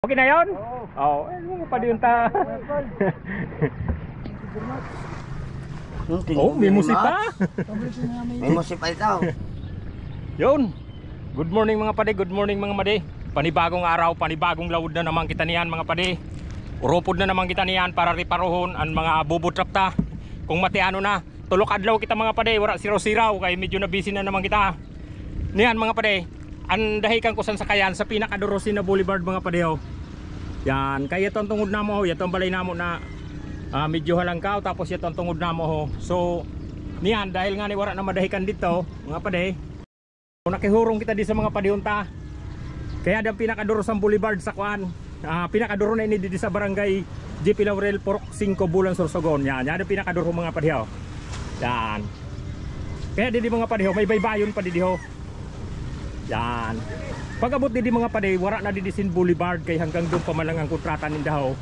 Okay na yun? Oo. Oh, padiyunta. Oh, may musik pa. May musik pa ito. Yun. Good morning mga pade, good morning mga made. Panibagong araw, panibagong lawod na naman kita niyan mga pade. Uropod na naman kita niyan para riparohon ang mga bubutrapta. Kung matiano na, tulok adlaw kita mga pade, wala siraw-siraw kay medyo na busy na naman kita. Niyan mga pade, andahikan ko sa kayan sa pinakadurosin na boulevard mga pade. Yan, kaya itong tungod na mo, itong balay na mo na medyo halangkaw, tapos itong tungod na mo. So, niyan, dahil nga ni wala na madahikan dito, mga pade, nakihurong kita di sa mga padihunta. Kaya ang pinakaduro sa boulevard sa kuan, pinakaduro na ini di sa barangay GP Laurel, Porok 5, Bulan, Sorsogon. Yan, yan ang pinakaduro mga padiho. Yan. Kaya di mga padiho, may baybayon pa di diho. Yan. Pag abot di mga pade, wala na di sin boulevard kay hanggang doon pa man lang ang kontrata nindaho.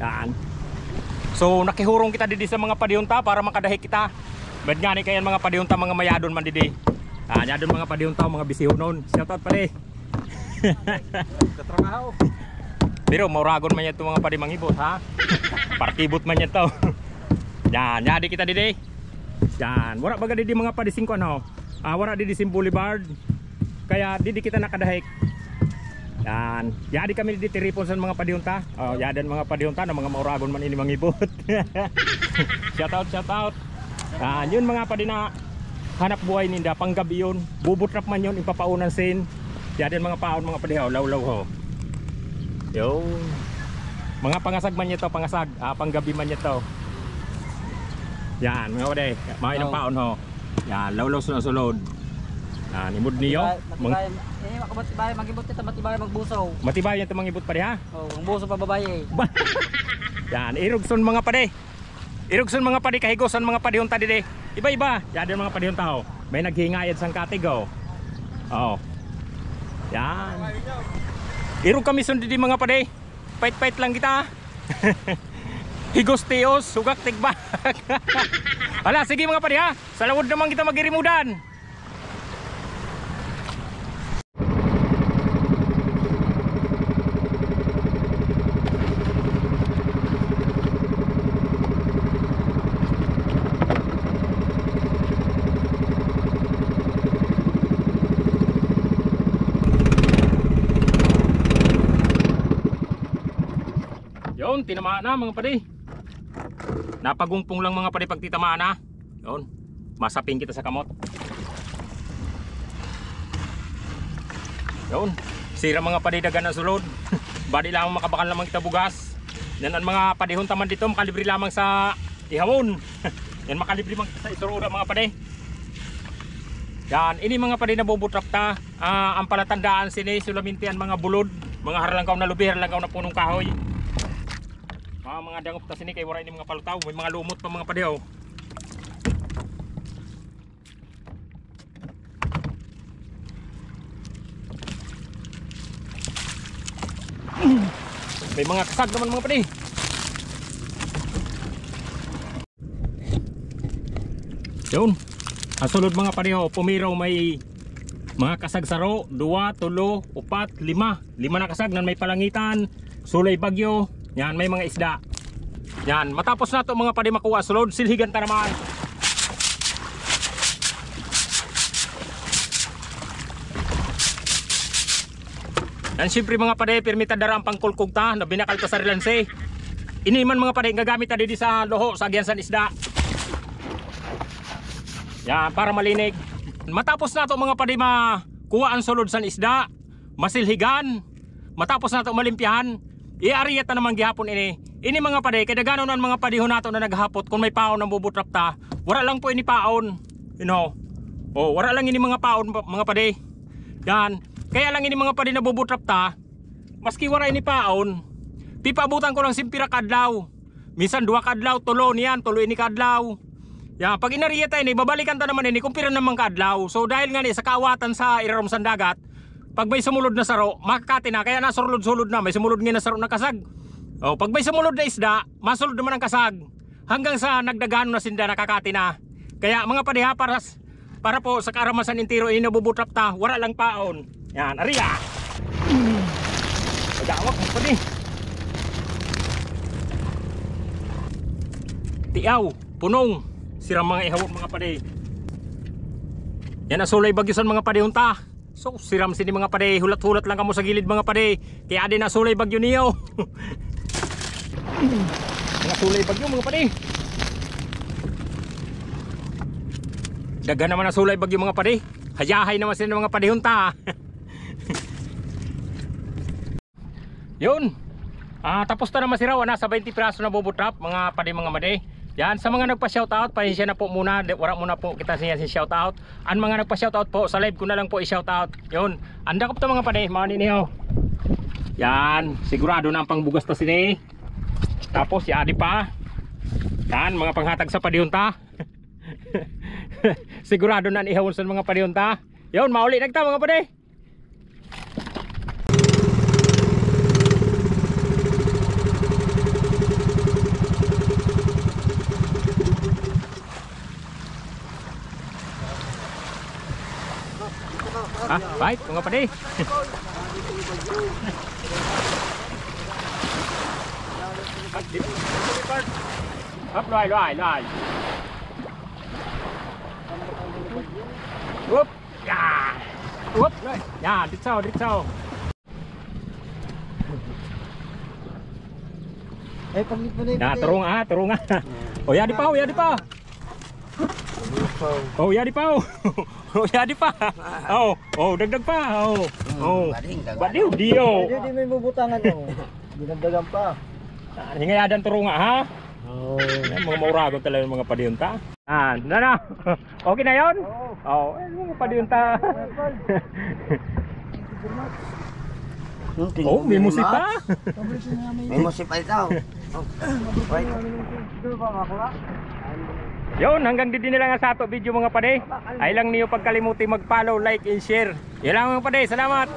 Yan. So nakihurong kita di sa mga padihunta para makadahi kita. Bad nga ni kayan mga padihunta, mga mayadon man di. Yadon mga padihunta, mga bisihon noon. Shout out pade. Katrabaho. Pero mauragon man yan ito mga pade mangibot ha. Partibot man yan to. Yan, yadi kita di. Yan, wala baga di mga pade 5 ano. Wala di sin boulevard. Kaya di kita nakadahik. Yan. Yadi kami di tiripon sa mga padihunta. Yadan mga padihunta na mga mauragon man ini mangibot. Shout out, shout out. Yun mga padi na hanap buhay ninda, panggabi yun. Bubutrap man yun, ipapaunan sin. Yadan mga paon mga padihaw, law-law ho. Yo. Mga pangasag man nito, pangasag. Panggabi man nito. Yan, mga padi. Mga ilang paon ho. Yan, law-law sunod-sunod. Imod niyo. Matibay, mag-ibot ito, matibay magbusaw. Matibay yan ito mga ibot pade ha? Oo, ang buso pa babae. Yan, irugson mga pade. Irugson mga pade, kahigosan mga padihunta dide. Iba-iba. Yan din mga padihunta ho. May naghingayad sang katig ho. Oo. Yan. Irug kami sun didi mga pade. Pait-pait lang kita. Higos tios, sugak tigbak. Hala, sige mga pade ha. Sa lawod naman kita magirimudan. Yun, tinamaan na mga pade. Napagungpong lang mga pade pag titamaan na. Yun, masaping kita sa kamot. Yun, sira mga pade dagan na sulod. Badi lang makabakal lamang kita bugas. Yan ang mga padihon taman dito, makalibre lamang sa ihawon. Yan makalibre lang sa isurura mga pade. Yan, ini mga pade na bubutrap ta. Ang palatandaan sini sulamintian mga bulod, mga harlangkaw na lubi, harlangkaw na punong kahoy. Mga dangop ta sini kay wala ini mga palutaw, may mga lumot pa mga padihaw. May mga kasag naman mga padi. Yun. Ang sulod mga padihaw, pumiraw may mga kasag saro, 2, 3, 4, 5. 5 na kasag nan may palangitan, sulay bagyo. Yan, may mga isda. Yan, matapos na ito mga padi makuha sulod, silhigan ta naman. Yan, siyempre mga padi, permita dara ang pangkulkog ta, na binakal ta sa rilanse. Ini man mga padi, gagamit ta dito sa loho, sa agyansan isda. Yan, para malinig. Matapos na ito mga padi makuha ang sulod sa isda, masilhigan. Matapos na ito malimpyahan, iariyat na naman gihapon ini. Ini mga pade, kaya gano'n ang mga padihon nato na naghapot kung may paon ng bubutrap ta. Wala lang po ini paon. You know. Wala lang ini mga paon mga pade. Yan. Kaya lang ini mga pade na bubutrap ta. Maski wala ini paon, pipabutan ko lang simpira kadlaw. Minsan 2 kadlaw, tulo niyan, tulo ini kadlaw. Yan, pag inariyat ta ini, babalikan ta naman ini kung pira naman kadlaw. So dahil nga ni sa kaawatan sa irarom sa dagat, pag may sumulod na saro, makakati na, kaya nasurulod-sulod na, may sumulod nga na saro na kasag. Pag may sumulod na isda, masulod naman ang kasag. Hanggang sa nagdagano na sinda, nakakati na. Kaya mga padiha, para po sa karamasan intiro, ini nabubutrap ta, wala lang paon. Yan, ariya. Dawak mga pade. Tiaw, punong, sirang mga ihawon mga pade. Yan ang sulay bagyosan mga pade hunta. So siram sini mga pade, hulat-hulat lang kamo sa gilid mga pade. Kaya din na sulay bagyo niyo. Mga sulay bagyo mga pade. Daga naman ang sulay bagyo mga pade. Hayahay naman sila mga pade hunta. Yun. Tapos na naman si Raw, nasa 20 piraso na bubutrap mga pade mga made. Yan, sa mga nagpa-shoutout, pasensya na po muna, wala muna po kita siya si shoutout. Ang mga nagpa-shoutout po, sa live ko na lang po i-shoutout. Yun, anda ko po mga pade, mga ninihaw. Yan, sigurado na ang pangbugas ta sini. Tapos, yadi pa. Yan, mga panghatag sa padihunta. Sigurado na ihawon sa mga padihunta. Yun, mauli nagta mga pade. Baik mga pade. Hop, loay. Whoop, ya. Whoop, ya, ditsaw. Paglit mo na Ya, turung. Oh, ya di pa. Oh, ya di pa. Dagdag pa. Badiw dio. Hindi may bubutangan mo. Dinagdagan pa. Hingayadan turunga ha. Mga maurago talaga mga padiyunta. Na. Okay na 'yon? Mga padiyunta. May musik pa. May musip pa ito. Yun, hanggang dito na lang ang sa ato video mga pade. Ay lang niyo pagkalimuti mag-follow, like and share. Yan lang mga pade, salamat.